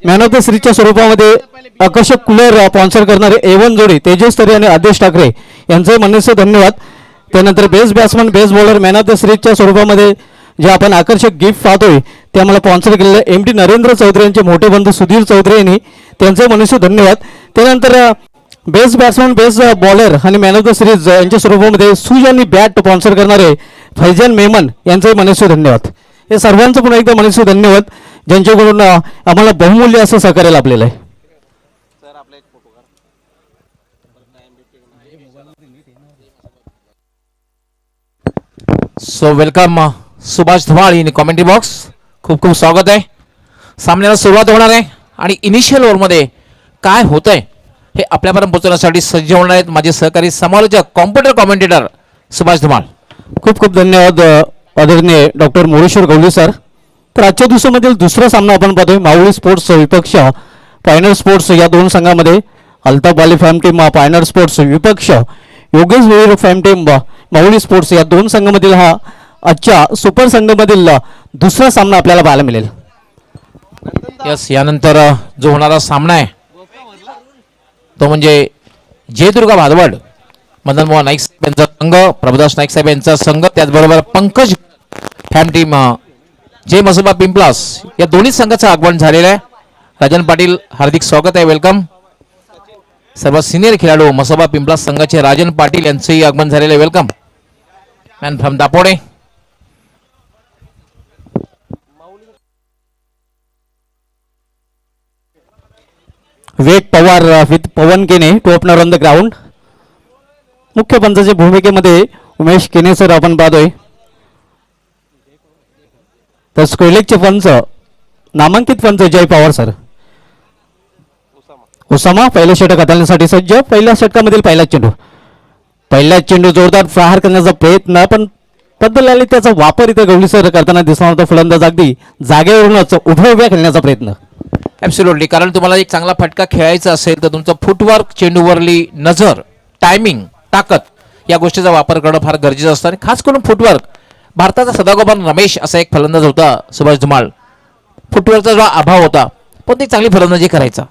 Man of the सिरीजच्या स्वरूपामध्ये आकर्षक कूलर स्पॉन्सर करणारे A1 जोडी तेजस तरे आणि आदेश ठाकरे यांचे मनसे धन्यवाद. त्यानंतर best batsman best bowler man of the सिरीजच्या स्वरूपामध्ये जे आपण आकर्षक गिफ्ट पाहतोय ते आम्हाला स्पॉन्सर केलेलं MD नरेंद्र चौधरी यांचे मोठे बंधू सुधीर चौधरी यांनी त्यांचे मनसे धन्यवाद. त्यानंतर बेस्ट बॅट्समन बेस्ट बॉलर आणि मॅन ऑफ द सिरीज यांच्या स्वरूपामध्ये शूज आणि बॅट स्पॉन्सर करणारे फैजान मेमन यांचे मनसे धन्यवाद. हे सर्वांचं पुन्हा एकदा मनसे धन्यवाद ज्यांच्याकडून आम्हाला बहुमूल्य असं सहकार्य लाभलेलं आहे. So welcome Subhash Dhumal in commentary box. खूप खूप स्वागत आहे. सामन्याला सुरुवात होणार आहे आणि इनिशियल ओव्हरमध्ये काय होतंय हे आपल्यापर्यंत पोहोचवण्यासाठी सज्ज होणार आहेत माझे सहकारी समालोचक कॉम्प्युटर कॉमेंटेटर सुभाष धुमाळ. खूप खूप धन्यवाद आदरणीय डॉक्टर मोरेश्वर गवळी सर. तर आजच्या दिवसामधील दुसरा सामना आपण पाहतोय मावळी स्पोर्ट्स विपक्ष पायनर स्पोर्ट्स या दोन संघामध्ये. Altaf Ali फॅम team Pioneer sports विपक्ष योगेश वेळीर फॅम टीम मावळी स्पोर्ट्स या दोन संघामधील हा आजच्या सुपर संघामधील दुसरा सामना आपल्याला पाहायला मिळेल. यस, यानंतर जो होणारा सामना आहे तो म्हणजे जयदुर्गा भादवड मदन मोहन नाईक साहेब यांचा संघ प्रभुदास नाईक साहेब यांचा संघ त्याचबरोबर पंकज फॅम टीम जय मसोबा पिंपलास या दोन्ही संघाचं आगमन झालेलं आहे. राजन पाटील हार्दिक स्वागत आहे, वेलकम. सर्व सिनियर खेळाडू मसोबा पिंपलास संघाचे राजन पाटील यांचंही आगमन झालेलं आहे, वेलकम. Man from Dapode. वेग Pawar with Pawan Kene two opener on the ground. मुख्य पंचाच्या भूमिकेमध्ये उमेश केने सर आपण पाहतोय. तर स्क्वेलेकचे पंच नामांकित पंच जय पवार सर. उसामा पहिल्या षटक हाताळण्यासाठी सज्ज. पहिल्या षटकामधील पहिला चेंडू जोरदार प्रहार करण्याचा प्रयत्न पण बदल आले त्याचा वापर इथे गवळी सर करताना दिसणार होता. फलंदाज अगदी जागेवरूनच उभ्या खेळण्याचा प्रयत्न. ऍब्सोल्युटली, कारण तुम्हाला एक चांगला फटका खेळायचा असेल तर तुमचं फुटवर्क, चेंडूवरली नजर, टायमिंग, ताकद या गोष्टीचा वापर करणं फार गरजेचं असतं. आणि खास करून फुटवर्क. भारताचा सदागोपान रमेश असा एक फलंदाज होता सुभाष धुमाळ. फुटवर्कचा जो अभाव होता पण ती चांगली फलंदाजी करायचा.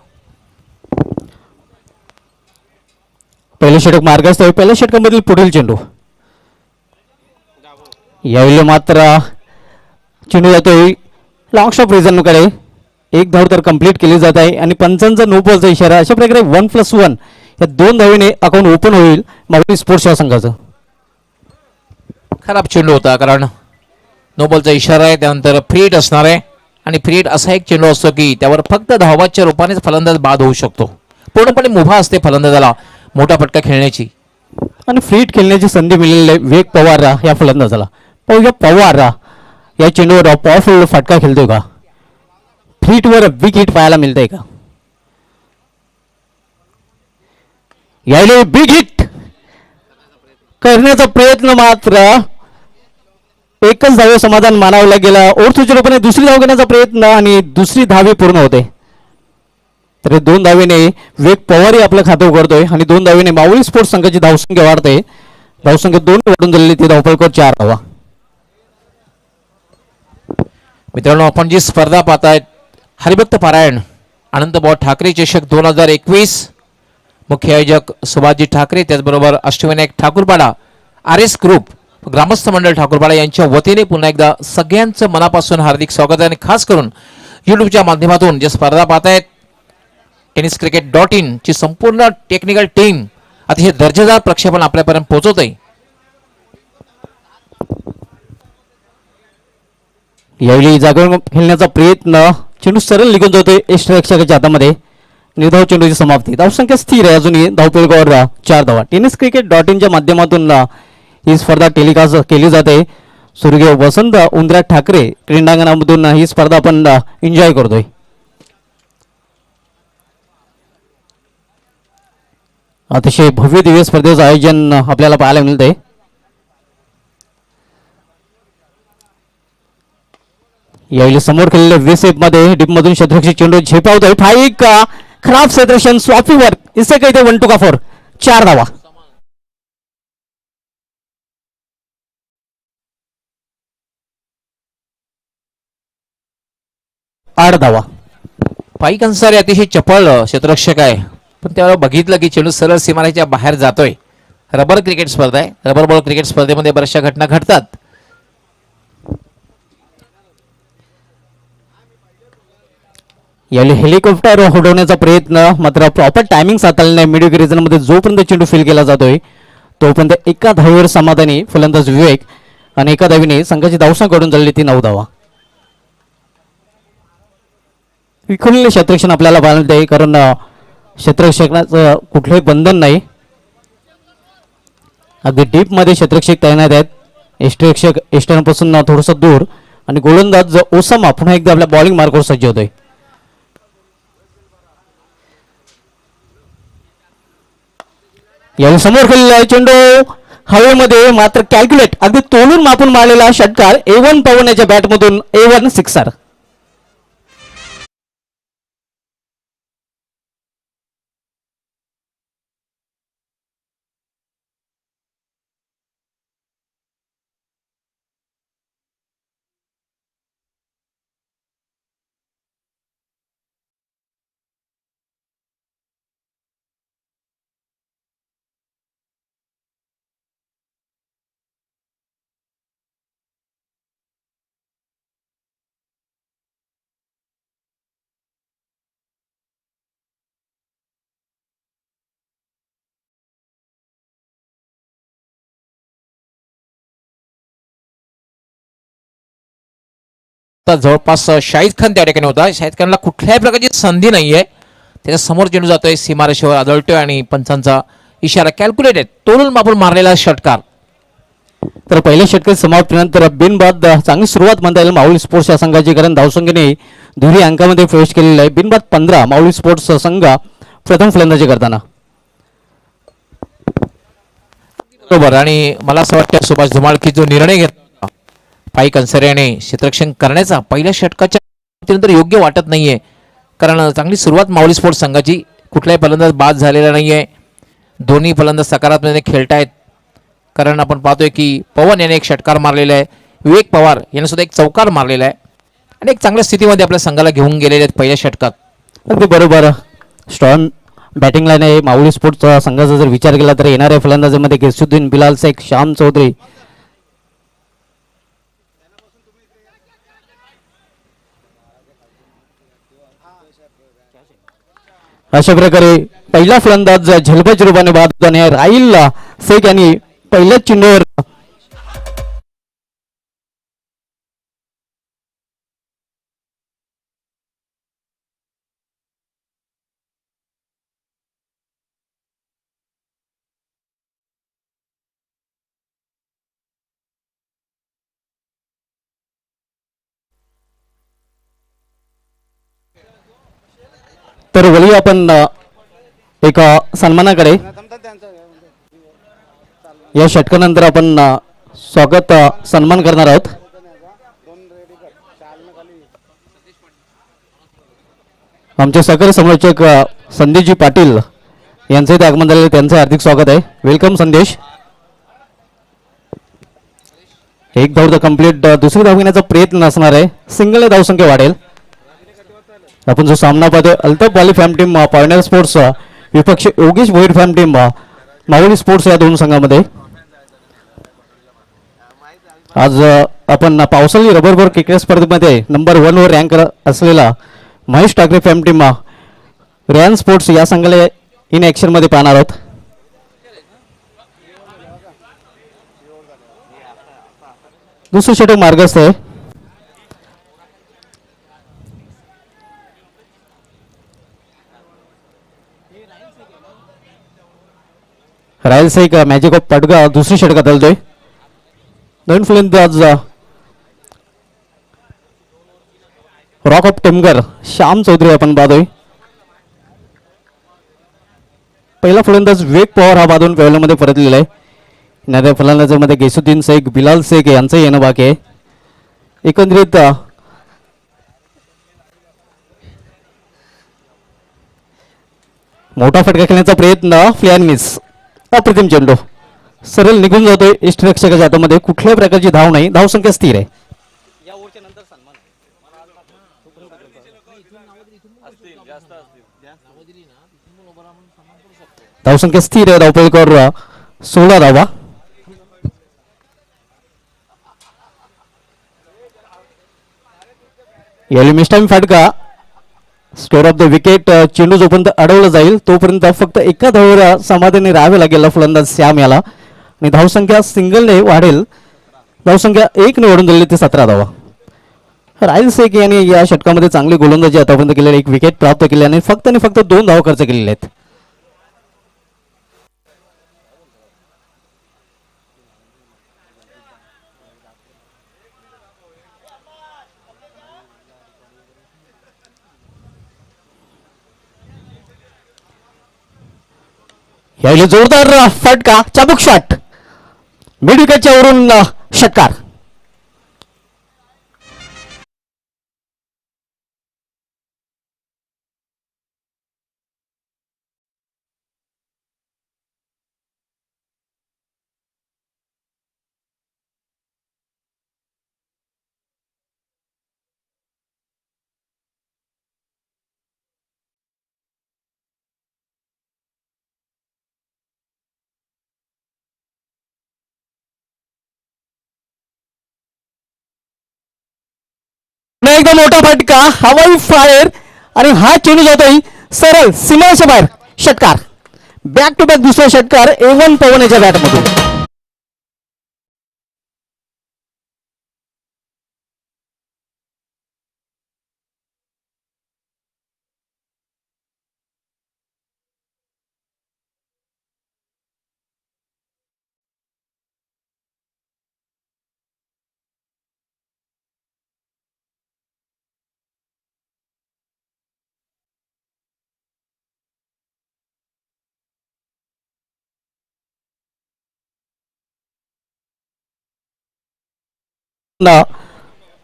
पहिलं षटक मार्गस्थ आहे. पहिल्या षटकामधील पुढील चेंडू यावेळी मात्र चेंडू जातोय लॉंग शॉट रिझनकडे. एक धाव तर कंप्लीट केली जात आहे आणि पंचांचा नो बॉलचा इशारा. अशा प्रकारे 1+1 या दोन धावेने अकाउंट ओपन होईल मावळी स्पोर्ट्स या संघाचं. खराब चेंडू होता कारण नो बॉलचा इशारा आहे. त्यानंतर फ्री हिट असणार आहे आणि फ्री हिट असा एक चेंडू असतो की त्यावर फक्त धावाच्या रूपानेच फलंदाज बाद होऊ शकतो. पूर्णपणे मुभा असते फलंदाजाला मोठा फटका खेळण्याची आणि फ्री हिट खेळण्याची संधी मिळालेली आहे वेग पवार या फलंदाजाला. पाहूया पवार या चेंडूवर पॉवरफुल फटका खेळतोय का. फ्री हिटवर बिग हिट पाहायला मिळतंय का. यावेळी बिग हिट करण्याचा प्रयत्न मात्र एकच धावे समाधान मानावं गेला. ओरथूच्या रूपाने दुसरी धाव घेण्याचा प्रयत्न आणि दुसरी धावे पूर्ण होते. तर दोन धावेने वेग पवारही आपलं खातं उघडतोय आणि दोन धावेने मावळी स्पोर्ट्स संघाची धावसंख्या वाढते. धावसंख्या 2 वाढून झालेली ती धावपळकर 4 धावा. मित्रांनो, आपण जी स्पर्धा पाहतायत हरिभक्त पारायण अनंत भाऊ ठाकरे चषक 2021. मुख्य आयोजक सुभाषजी ठाकरे, त्याचबरोबर अष्टविनायक ठाकूरपाडा, RS ग्रुप, ग्रामस्थ मंडळ ठाकूरपाडा यांच्या वतीने पुन्हा एकदा सगळ्यांचं मनापासून हार्दिक स्वागत आहे. आणि खास करून यूट्यूबच्या माध्यमातून जे स्पर्धा पाहतायत tenniscricket.in ची संपूर्ण टेक्निकल टीम अतिशय दर्जेदार प्रक्षेपण आपल्यापर्यंत पोहोचवत आहे. यावेळी जागेवर खेळण्याचा प्रयत्न चेंडू सरळ निघून जातोय एक्स्ट्रा रक्षकाच्या हातामध्ये. निर्धाव चेंडूची समाप्ती. धावसंख्या स्थिर आहे अजूनही धावपळीवर 4 धावा. tenniscricket.in च्या माध्यमातून ही स्पर्धा टेलिकास्ट केली जाते. स्वर्गीय वसंत उंदरा ठाकरे क्रीडांगणामधून ही स्पर्धा आपण एन्जॉय करतोय. अतिशय भव्य दिव्य स्पर्धेचं आयोजन आपल्याला पाहायला मिळतंय. यावेळी समोर खेळलेल्या वेसेप मध्ये डीप मधून क्षेत्ररक्षक चेंडू झेपावतोय. फाईक खराब क्षेत्ररक्षण स्वाफीवर इसे काही 1-2 4 धावा. 8 धावा. पाईक अन्सारी अतिशय चपळ क्षेत्ररक्षक आहे, पण त्यावेळेला बघितलं की चेंडू सरळ सीमारेच्या बाहेर जातोय. रबर क्रिकेट स्पर्धा आहे. रबर बॉल क्रिकेट स्पर्धेमध्ये बऱ्याचशा घटना घडतात. यावेळी हेलिकॉप्टर उडवण्याचा प्रयत्न, मात्र प्रॉपर टायमिंग साधलेला नाही. मिडिओ रिजन मध्ये जोपर्यंत चेंडू फील केला जातोय तोपर्यंत एका धावेवर समाधानी फलंदाज विवेक आणि एका धावीने संघाची धावसंख्या कडून झालेली ती 9 धावा. विखुरलेले क्षेत्ररक्षण आपल्याला पाहायला मिळते, कारण क्षेत्ररक्षणाचं कुठलंही बंधन नाही. अगदी डीप मध्ये क्षेत्ररक्षक तैनात आहेत. यष्टिरक्षक यष्टीपासून थोडंसं दूर आणि गोलंदाज ओसामा पुन्हा एकदा आपल्या बॉलिंग मार्कवर सज्ज होतोय. यावेळी समोर खेळलेला चेंडू हवेमध्ये, मात्र कॅल्क्युलेट अगदी तोलून मापून मारलेला षटकार A1 पवन याच्या बॅटमधून A1 सिक्सर. जवळपास शाहिद खान त्या ठिकाणी होता. शाहिद खानला कुठल्याही प्रकारची संधी नाहीये. त्याच्या समोर चेंडू जातोय, सीमारेषेवर आदळतोय आणि पंचांचा इशारा कॅल्क्युलेट आहे. तोलून मापून मारलेला षटकार. तर पहिल्या षटकात समाप्तीनंतर बिनबाद चांगली सुरुवात म्हणता येईल माऊली स्पोर्ट्स या संघाची, कारण धावसंख्येने दुहेरी अंकामध्ये प्रवेश केलेला आहे. बिनबाद 15 माऊली स्पोर्ट्स संघ प्रथम फलंदाजी करताना. बरोबर. आणि मला असं वाटतं सुभाष धुमाळ की जो निर्णय घेतला पाईक अन्सारी याने क्षेत्ररक्षण करण्याचा पहिल्या षटकाच्या नंतर योग्य वाटत नाहीये, कारण चांगली सुरुवात माऊली स्पोर्ट्स संघाची. कुठलाही फलंदाज बाद झालेला नाहीये. दोन्ही फलंदाज सकारात्मकपणे खेळतायत, कारण आपण पाहतोय की पवन याने एक षटकार मारलेला आहे, विवेक पवार याने सुद्धा एक चौकार मारलेला आहे आणि एक चांगल्या स्थितीमध्ये आपल्या संघाला घेऊन गेलेले आहेत पहिल्या षटकात. अगदी बरोबर. स्ट्रॉंग बॅटिंग लाईन आहे माऊली स्पोर्ट्स संघाचा. जर विचार केला तर येणाऱ्या फलंदाजामध्ये गिरसुद्दीन, बिलाल शेख, श्याम चौधरी, अशा प्रकारे पहिला फलंदाज झलबज रूपाने बाद होताना राहिल शेख यांनी पहिल्याच चेंडूवर तर वळू आपण एका सन्मानाकडे. या षटकानंतर आपण स्वागत सन्मान करणार आहोत. आमचे सहकारी समालोचक संदेशजी पाटील यांचे इथे आगमन झालेले, त्यांचं हार्दिक स्वागत आहे. वेलकम संदेश. एक धाव कंप्लीट. दुसरी धाव घेण्याचा प्रयत्न असणार आहे. सिंगल धावसंख्या वाढेल. आपण जो सामना पाहतोय अल्ताफ वाली फॅम टीम पॉयनर स्पोर्ट्स विपक्ष योगेश भोईर फॅम टीम माऊली स्पोर्ट्स या दोन संघामध्ये. आज आपण पावसाळी रबर बॉल क्रिकेट स्पर्धेमध्ये नंबर 1 वर रँक असलेला Mahesh Thackeray फॅम team ran sports या संघाला इन ऍक्शन मध्ये पाहणार आहोत. दुसरं षटक मार्गस्थ आहे. रायल शेख मॅजिक ऑफ पडगा दुसरी षटकात हलतोय. दोन फलंदाज रॉक ऑफ टेमगर श्याम चौधरी आपण पाहतोय. पहिला फलंदाज विवेक पवार हा बाजून पेवल्यामध्ये परतलेला आहे. नव्या फलंदाजामध्ये गेसुद्दीन शेख, बिलाल शेख यांचं येणं बाकी आहे. एकंदरीत मोठा फटका खेळण्याचा प्रयत्न, फ्लॅन मिस. अप्रतिम चेंडू सरळ निघून जातोय यष्टीरक्षकाच्या हातामध्ये. कुठल्याही प्रकारची धाव नाही. धावसंख्या स्थिर आहे. धावसंख्या स्थिर आहे. धावपळीकर 16 धावा. यावेळी मिस्टाईम फटका. Store of the wicket. चेंडू जोपर्यंत अडवला जाईल तोपर्यंत फक्त एका धावेवर समाधानी राहावे लागेल फलंदाज श्याम याला. आणि धावसंख्या सिंगलने वाढेल. धावसंख्या 1 ने वाढून दिलेली ते 17 धावा. राहिल शेख यांनी या षटकामध्ये चांगली गोलंदाजी आतापर्यंत केलेली. एक विकेट प्राप्त केली आणि फक्त 2 धावा खर्च केलेले आहेत. यावेळी जोरदार फटका. चाबूक शॉट. मिड विकेटच्या वरून षटकार. एकदा मोठा फटका. हवाई फायर आणि हा चेंडू जातोय सरळ सीमाच्या बाहेर. षटकार. बॅक टू बॅक दुसरा षटकार A1 पवन याच्या बॅटमधून.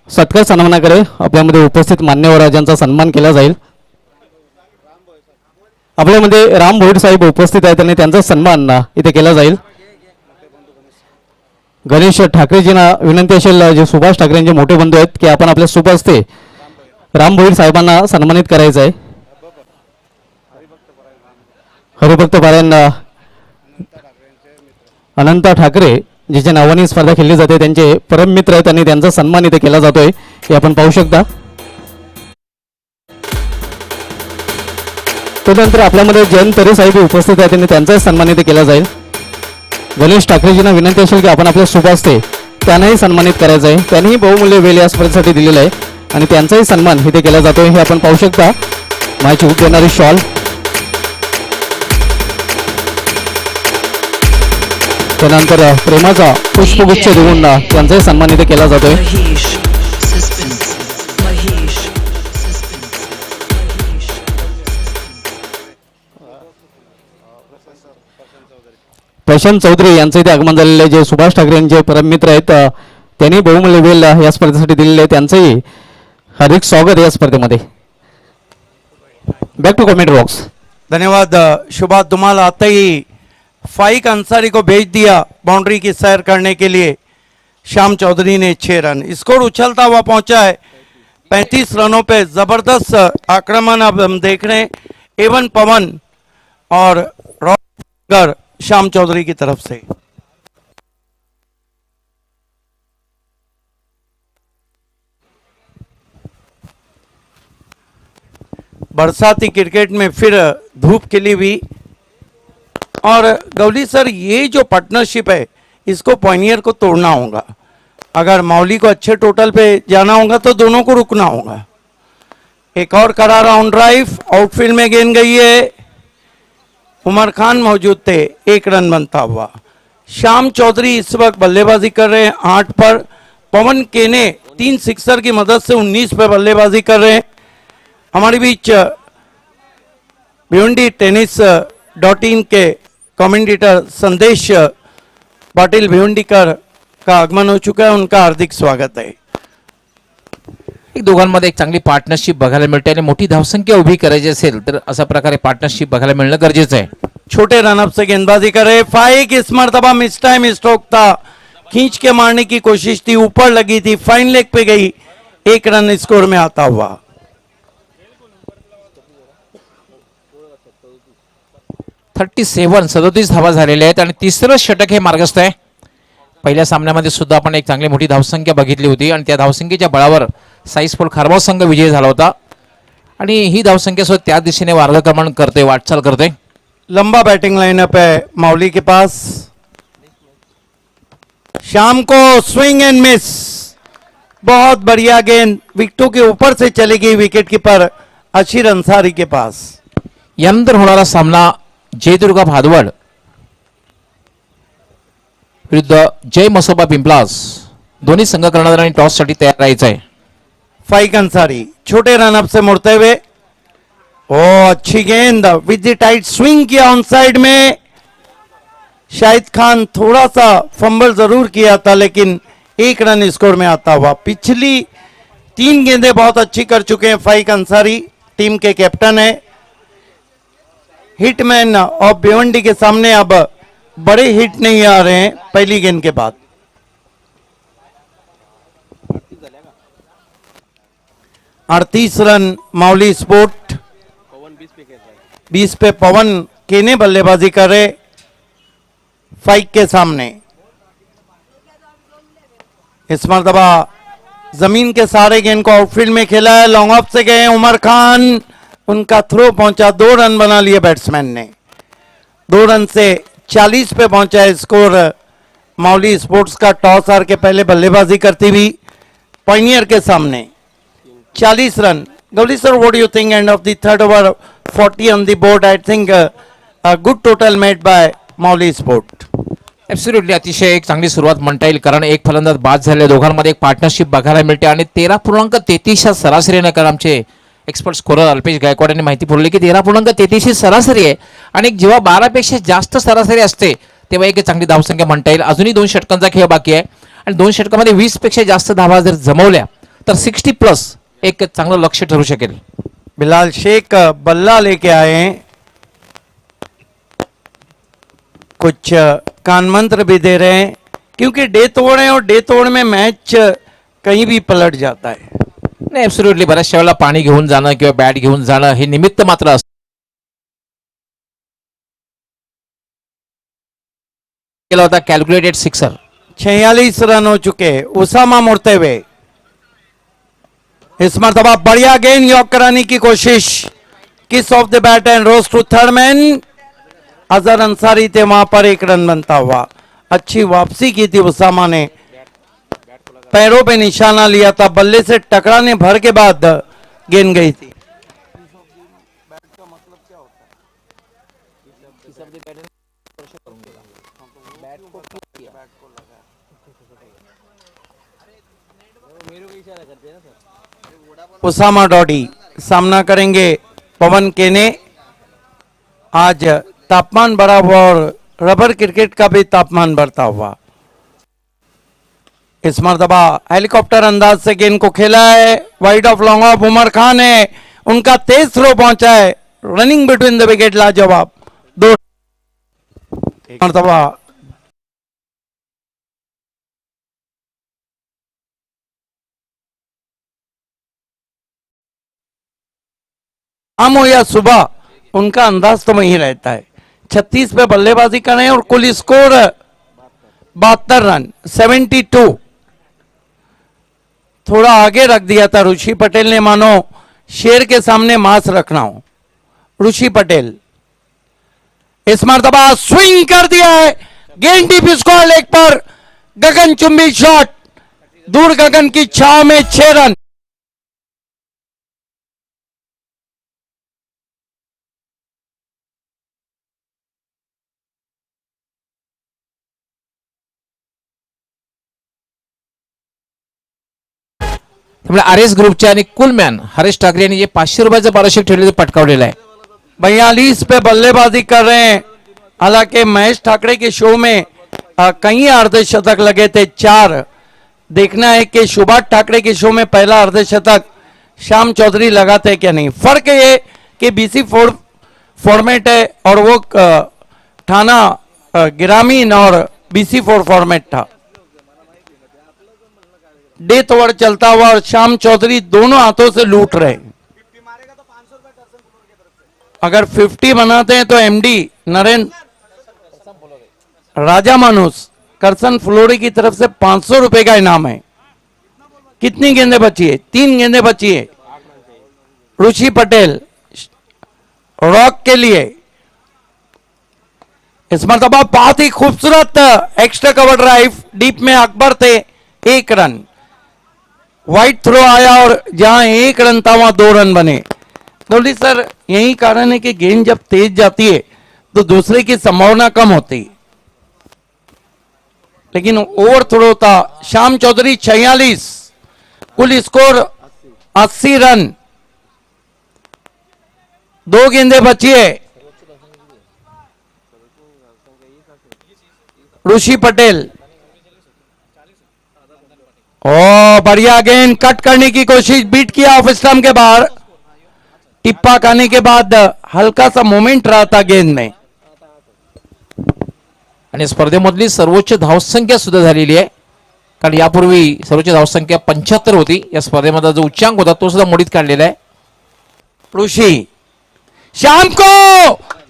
सत्कार सन्मानाकडे आपल्यामध्ये उपस्थित मान्यवर ज्यांचा सन्मान केला जाईल. आपल्यामध्ये राम भोईर साहेब उपस्थित आहेत आणि त्यांचा सन्मान इथे केला जाईल. गणेश ठाकरेजींना विनंती असेल, जे सुभाष ठाकरेंचे मोठे बंधू आहेत, की आपण आपल्या शुभ हस्ते राम भोईर साहेबांना सन्मानित करायचं आहे. हरिभक्त पारायण अनंत ठाकरे जिच्या नावाने स्पर्धा खेळली जाते त्यांचे परम मित्र आहेत आणि त्यांचा सन्मान इथे केला जातोय हे आपण पाहू शकता. त्यानंतर आपल्यामध्ये जयंत तरे साहेब उपस्थित आहेत आणि त्यांचा सन्मान इथे केला जाईल. गणेश ठाकरेजींना विनंती असेल की आपण आपल्या शुभ हस्ते त्यांनाही सन्मानित करायचं आहे. त्यांनीही बहुमूल्य वेळ या स्पर्धेसाठी दिलेला आहे आणि त्यांचाही सन्मान इथे केला जातोय हे आपण पाहू शकता. माझी उप देणारी शॉल. त्यानंतर प्रेमाचा पुष्पगुच्छ देऊन त्यांचाही सन्मान इथे केला जातोय. प्रशांत चौधरी यांचं इथे आगमन झालेलं आहे. जे सुभाष ठाकरे यांचे परम मित्र आहेत त्यांनी बहुमूल्य वेळ या स्पर्धेसाठी दिलेले आहे. त्यांचंही हार्दिक स्वागत या स्पर्धेमध्ये. Back to comment box. धन्यवाद शुभा. तुम्हाला आताही फाइक अंसारी को भेज दिया बाउंड्री की सैर करने के लिए. श्याम चौधरी ने 6 रन. स्कोर उछलता हुआ पहुंचा है 35 रनों पे. जबरदस्त आक्रमण अब हम देख रहे हैं A1 पवन और रॉगर श्याम चौधरी की तरफ से. बरसाती क्रिकेट में फिर धूप खिली हुई. और गौली सर, ये जो पार्टनरशिप है इसको पॉइनियर को तोड़ना होगा. अगर मौली को अच्छे टोटल पे जाना होगा तो दोनों को रुकना होगा. एक और करारा ऑन ड्राइव. आउटफील्ड में गेंद गई है. उमर खान मौजूद थे. 1 रन बनता हुआ. श्याम चौधरी इस वक्त बल्लेबाजी कर रहे हैं 8 पर. पवन केने 3 सिक्सर की मदद से 19 पे बल्लेबाजी कर रहे हैं. हमारे बीच भिवंडी टेनिस.in के कमेंटेटर संदेश पाटिल भिवंडीकर का आगमन हो चुका है. उनका हार्दिक स्वागत है. एक दोघांमध्ये एक चांगली पार्टनरशिप बघायला मिळते आणि मोठी धावसंख्या उभी करायची असेल तर अशा प्रकारे पार्टनरशिप बघायला मिळणं गरजेचं आहे. छोटे रनअप से गेंदबाजी कर रहे. फाइक इस मरतबा मिस टाइम स्ट्रोक था. खींच के मारने की कोशिश थी, ऊपर लगी थी, फाइन लेग पे गई. 1 रन स्कोर में आता हुआ. 37 धावा झालेल्या आहेत आणि तिसरं षटक हे मार्गस्थ आहे. पहिल्या सामन्यामध्ये सुद्धा आपण एक चांगली मोठी धावसंख्या बघितली होती आणि त्या धावसंख्येच्या बळावर साई स्पोर्ट खारबाव संघ विजयी झाला होता आणि ही धावसंख्या सुद्धा त्या दिशेने मार्गक्रमण करते, वाटचाल करते. लंबा बैटिंग लाइनअप है माउली के पास. शाम को स्विंग एंड मिस, बहुत बढ़िया गेंद विकेटों के ऊपर से चली गई विकेट कीपर अशीर अंसारी के पास. यानंतर होणारा सामना जयदुर्गा भादवड विरुद्ध जय मसोबा पिंपलास. दोन्ही संघ कर्णधारांनी टॉस साठी तयार राहायचं आहे. फाइक अंसारी छोटे रनअप से मुड़ते हुए, ओ अच्छी गेंद विद द टाइट स्विंग किया ऑन साइड में. शाहिद खान थोड़ा सा फंबल जरूर किया था लेकिन एक रन स्कोर में आता हुआ. पिछली 3 गेंदें बहुत अच्छी कर चुके हैं फाइक अंसारी, टीम के कैप्टन है. हिटमैन ऑफ भिवंडी के सामने अब बड़े हिट नहीं आ रहे हैं पहली गेंद के बाद. अड़तीस रन माउली स्पोर्ट. 20 पे पवन केने बल्लेबाजी कर रहे फाइक के सामने. इस मरतबा जमीन के सारे गेंद को आउटफील्ड में खेला है. लॉन्ग ऑफ से गए उमर खान, उनका थ्रो पहुंचा. 2 रन बना लिए बैट्समैन ने. 2 रन से 40 पे पहुंचा है स्कोर माउली स्पोर्ट्स का. टॉस हार के पहले बल्लेबाजी करती हुई पायनियर के सामने 40 run. Gauli sir, what do you think end of the third over? 40 on the board. I think a good total made by Mauli sport. Absolutely अतिशय एक चांगली सुरुवात म्हणता येईल कारण एक फलंदाज बाद झाले, दोघांमध्ये एक पार्टनरशिप बघायला मिळते आणि 13.33 च्या सरासरीने कारण आमचे एक्सपर्ट स्कोरर अल्पेश गायकवाड यांनी माहिती पुरवली की 13.33 ही सरासरी आहे आणि जेव्हा 12 पेक्षा जास्त सरासरी असते तेव्हा एक चांगली धावसंख्या म्हणता येईल. अजूनही 2 षटकांचा खेळ बाकी आहे आणि 2 षटकामध्ये 20 पेक्षा जास्त धावा जर जमवल्या तर 60+ एक चांगलं लक्ष्य ठरू शकेल. बिलाल शेख बल्ला लेके आए हैं. कुछ कान मंत्र भी दे रहे हैं क्योंकि डे तोड़ है और डे तोड़ में मैच कहीं भी पलट जाता है. नाही, ऍब्सोल्युटली बऱ्याचशा वेळेला पाणी घेऊन जाणं किंवा बॅट घेऊन जाणं हे निमित्त मात्र असतं. केला होता कॅल्क्युलेटेड सिक्सर. 46 रन हो चुके. उसामा मुड़ते हुए इस मरतबा बढ़िया गेंद यॉक कराने की कोशिश. Kiss off the bat and rose to third man. Azhar Ansari थे वहां पर. 1 रन बनता हुआ. अच्छी वापसी की थी उसामा ने. पैरों पे निशाना लिया था, बल्ले से टकराने भर के बाद गेंद गई थी. उसामा डॉडी सामना करेंगे पवन केने. आज तापमान बढ़ा हुआ और रबर क्रिकेट का भी तापमान बढ़ता हुआ. इस मरतबा हेलीकॉप्टर अंदाज से गेंद को खेला है. Wide of long off Umar Khan है, उनका तेज थ्रो पहुंचा है. रनिंग बिटवीन द विकेट लाजवाब. 2 मरतबा शाम हो या सुबह उनका अंदाज तो वही रहता है. 36 पे बल्लेबाजी कर रहे हैं और कुल स्कोर 72 रन 72. थोड़ा आगे रख दिया था ऋषि पटेल ने, मानो शेर के सामने मांस रखना हो. ऋषि पटेल इस मरतबा स्विंग कर दिया है. गेंद डीप स्कोर लेग पर. गगन चुंबी शॉट. दूर गगन की छाव में 6 रन. त्यामुळे आरएस ग्रुपचे आणि कुलमॅन हरेश ठाकरे यांनी जे 500 रुपयाचं पारितोषिक ठेवले ते पटकावलेलं आहे. 42 पे बल्लेबाजी कर रहे हैं. हालांकि महेश ठाकरे के शो में कई अर्धशतक लगे थे, 4. देखना है कि सुभाष ठाकरे के शो में पहला अर्धशतक श्याम चौधरी लगाते क्या नहीं. फर्क ये कि BC फॉर्मेट है और वो थाना ग्रामीण और BC4 फॉर्मेट था. डेथ ओवर चलता हुआ और श्याम चौधरी दोनों हाथों से लूट रहे. अगर 50 बनाते हैं तो एमडी नरेंद्र राजा मानुस करसन फ्लोरी की तरफ से 500 रुपए का इनाम है। कितनी गेंदें बची है? 3 गेंदें बची है। रुचि पटेल रॉक के लिए इस मरतबा बहुत ही खूबसूरत एक्स्ट्रा कवर ड्राइव, डीप में अकबर थे, 1 रन। वाइट थ्रो आया और जहां 1 रन था वहां 2 रन बने। गौली सर, यही कारण है कि गेंद जब तेज जाती है तो दूसरे की संभावना कम होती है, लेकिन ओवर थ्रो था। श्याम चौधरी 46, कुल स्कोर 80 रन। 2 गेंदें बची है। ऋषि पटेल, ओ बढ़िया गेंद, कट करने की कोशिश, बीट किया ऑफ स्टंप के बाहर। टिप्पा खाने के बाद हल्का सा मोमेंट रहा था गेंद में। आणि स्पर्धेमधली सर्वोच्च धावसंख्या सुद्धा झालेली आहे, कारण यापूर्वी सर्वोच्च धावसंख्या 75 होती. या स्पर्धेमधला जो उच्चांक होता तो सुद्धा मोडीत काढलेला आहे. ऋषि शाम को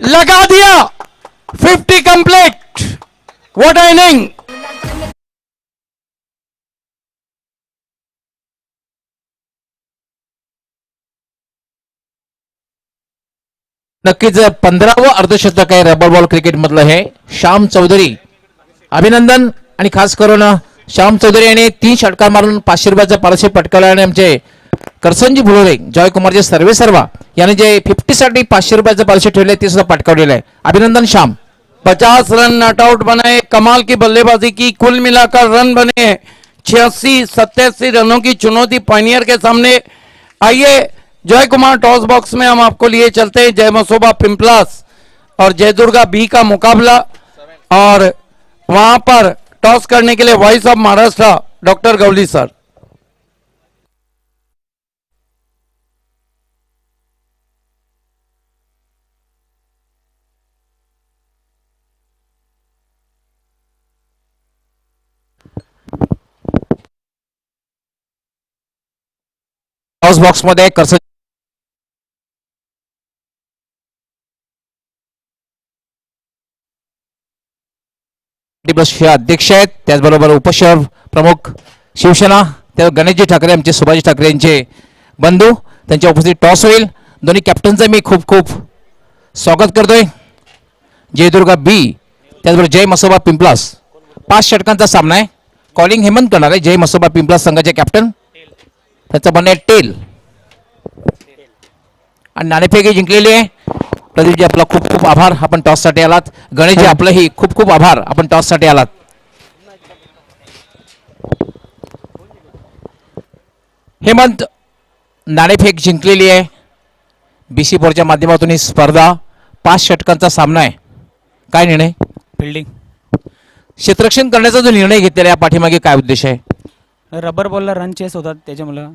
लगा दिया, 50 कंप्लीट। What inning! नक्कीच 15वं अर्धशतक आहे रबर बॉल क्रिकेट मधलं हे. श्याम चौधरी, अभिनंदन. आणि खास करून श्याम चौधरी यांनी 3 षटकार मारून 500 रुपयाचा पारितोषिक पटकावला. आणि आमचे करसनजी भुलोरे, जयकुमारजी सर्वेसर्वा यांनी जे 50 साठी 500 रुपयाचं पारितोषिक ठेवले ते सुद्धा पटकावलेलं आहे. अभिनंदन श्याम. 50 रन नॉट आउट बनाए, कमाल की बल्लेबाजी की। कुल मिलाकर रन बने 86-87 रनों की चुनौती पायनियर के सामने। आइए जय कुमार टॉस बॉक्स में हम आपको लिए चलते हैं। जय मसोबा पिंपलास और जय दुर्गा बी का मुकाबला, और वहां पर टॉस करने के लिए voice of Maharashtra doctor Gavli sir. Toss box मध्ये करसन चे अध्यक्ष आहेत, त्याचबरोबर उपशहर प्रमुख शिवसेना त्या गणेशजी ठाकरे, आमचे सुभाजी ठाकरे यांचे बंधू, त्यांच्या उपस्थित टॉस होईल. दोन्ही कॅप्टनचं मी खूप खूप स्वागत करतोय. जयदुर्गा बी त्याचबरोबर जय मसोबा पिंपलास, 5 षटकांचा सामना आहे. कॉलिंग हेमंत करणार आहे जय मसोबा पिंपलास संघाचे कॅप्टन. त्याचं म्हणणं आहे टेल, आणि नाणेफेकी जिंकलेली आहे. प्रदीपजी आपला खूप खूप आभार, आपण टॉस साठी आलात. गणेशजी आपलंही खूप खूप आभार, आपण टॉस साठी आलात. हेमंत, नाणेफेक जिंकलेली आहे. बीसी बोर्डच्या माध्यमातून ही स्पर्धा 5 षटकांचा सामना आहे. काय निर्णय? फिल्डिंग. क्षेत्ररक्षण करण्याचा जो निर्णय घेतलेला आहे, पाठीमागे काय उद्देश आहे? रबर बॉलला रन चेस होतात त्याच्यामुळे.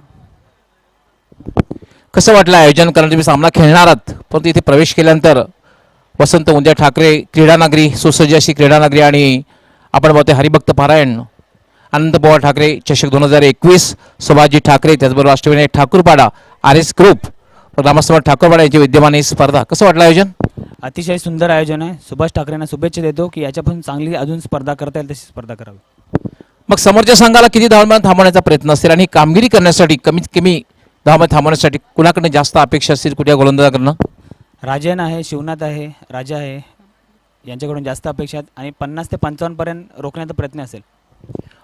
कसं वाटलं आयोजन? कारण तुम्ही सामना खेळणार आहात, परंतु इथे प्रवेश केल्यानंतर वसंत उंद्या ठाकरे क्रीडानगरी, सुसज्ज अशी क्रीडानगरी, आणि आपण पाहतोय हरिभक्त पारायण, अनंत पवार ठाकरे चषक 2021, सुभाषजी ठाकरे, त्याचबरोबर अष्टविनायक ठाकूरपाडा, RS ग्रुप, ग्रामस्थ ठाकूरपाडा यांची विद्यमान ही स्पर्धा. कसं वाटलं आयोजन? अतिशय सुंदर आयोजन आहे. सुभाष ठाकरेंना शुभेच्छा देतो की याच्यापासून चांगली अजून स्पर्धा करता येईल तशी स्पर्धा करावी. मग समोरच्या संघाला किती धावांमध्ये थांबवण्याचा प्रयत्न असेल, आणि कामगिरी करण्यासाठी कमीत कमी धावांमध्ये थांबवण्यासाठी कुणाकडे जास्त अपेक्षा असतील, कुठल्या गोलंदाजाकडनं? राजन आहे, शिवनाथ आहे, राजा आहे, यांच्याकडून जास्त अपेक्षा आहेत, आणि 50 ते 55 पर्यंत रोखण्याचा प्रयत्न असेल.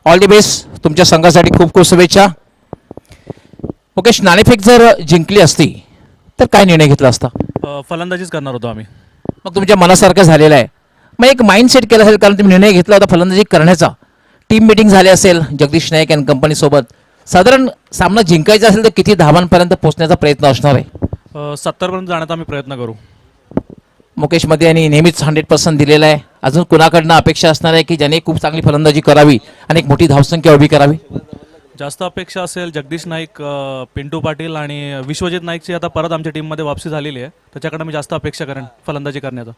ऑल दी बेस्ट तुमच्या संघासाठी, खूप खूप शुभेच्छा. मुकेश, नाणेफेक जर जिंकली असती तर काय निर्णय घेतला असता? फलंदाजीच करणार होतो आम्ही. मग तुमच्या मनासारखं झालेलं आहे. मग एक माइंड सेट केला असेल, कारण तुम्ही निर्णय घेतला होता फलंदाजी करण्याचा. टीम मीटिंग झाली असेल जगदीश नाईक अँड कंपनी सोबत. साधारण सामना जिंकायचा असेल तर किती धावांपर्यंत पोहोचण्याचा प्रयत्न असणार आहे? 70 पर्यंत जाण्याचा आम्ही प्रयत्न करू. मुकेश मध्ये यांनी नेहमीच 100% दिलेला आहे. अजून कुणाकडनं अपेक्षा असणार आहे की ज्याने खूप चांगली फलंदाजी करावी आणि एक मोठी धावसंख्या उभी करावी? जास्त अपेक्षा असेल जगदीश नाईक, पिंटू पाटील आणि विश्वजित नाईकची आता परत आमच्या टीममध्ये वापसी झालेली आहे, त्याच्याकडे मी जास्त अपेक्षा करेन फलंदाजी करण्याचा.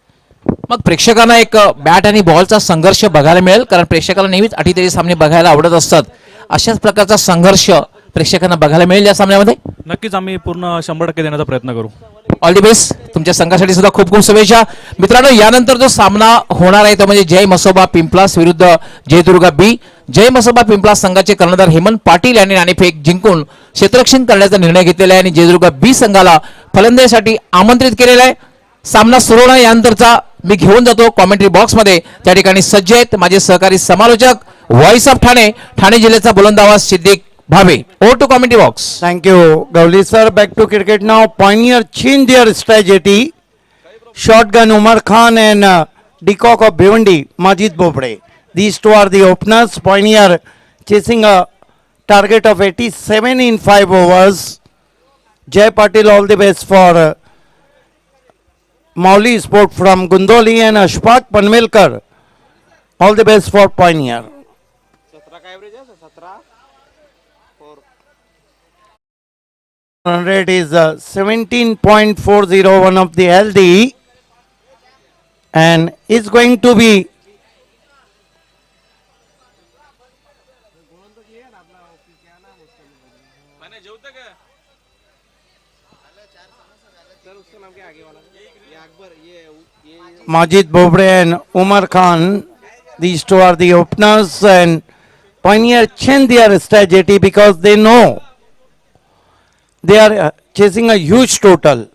मग प्रेक्षकांना एक बॅट आणि बॉलचा संघर्ष बघायला मिळेल, कारण प्रेक्षकाला नेहमीच अटीतटी सामने बघायला आवडत असतात. अशाच प्रकारचा संघर्ष प्रेक्षकांना बघायला मिळेल या सामन्यामध्ये? नक्कीच आम्ही पूर्ण 100% देण्याचा प्रयत्न करू. All the best. तुमच्या संघासाठी सुद्धा खूप खूप शुभेच्छा. मित्रांनो, यानंतर जो सामना होणार आहे तो म्हणजे जय मसोबा पिंपलास विरुद्ध जयदुर्गा बी. जय मसोबा पिंपलास संघाचे कर्णधार हेमंत पाटील यांनी नाणेफेक जिंकून क्षेत्ररक्षण करण्याचा निर्णय घेतलेला आहे आणि जयदुर्गा बी संघाला फलंदाजीसाठी आमंत्रित केलेलं आहे. सामना सुरू होणार यानंतरचा मी घेऊन जातो कॉमेंट्री बॉक्समध्ये. त्या ठिकाणी सज्ज आहेत माझे सहकारी समालोचक व्हॉइस ऑफ ठाणे, ठाणे जिल्ह्याचा बुलंद आवाज Siddique Bhave. Over to commentary box. Thank you, Gavli sir. Back to cricket now. Pioneer change their strategy. Shotgun Umar Khan and Decock of Bhiwandi, Majid Bobde. These two are the openers. Pioneer chasing a target of 87 in 5 overs. Jay Patil, all the best for Mauli Sport from Gundoli and Ashfaq Panvelkar. All the best for Pioneer. Run rate is 17.401 of the LD and is going to be Majid Bobde and Umar Khan. These two are the openers and Pioneer change their strategy because they know they are chasing a huge total.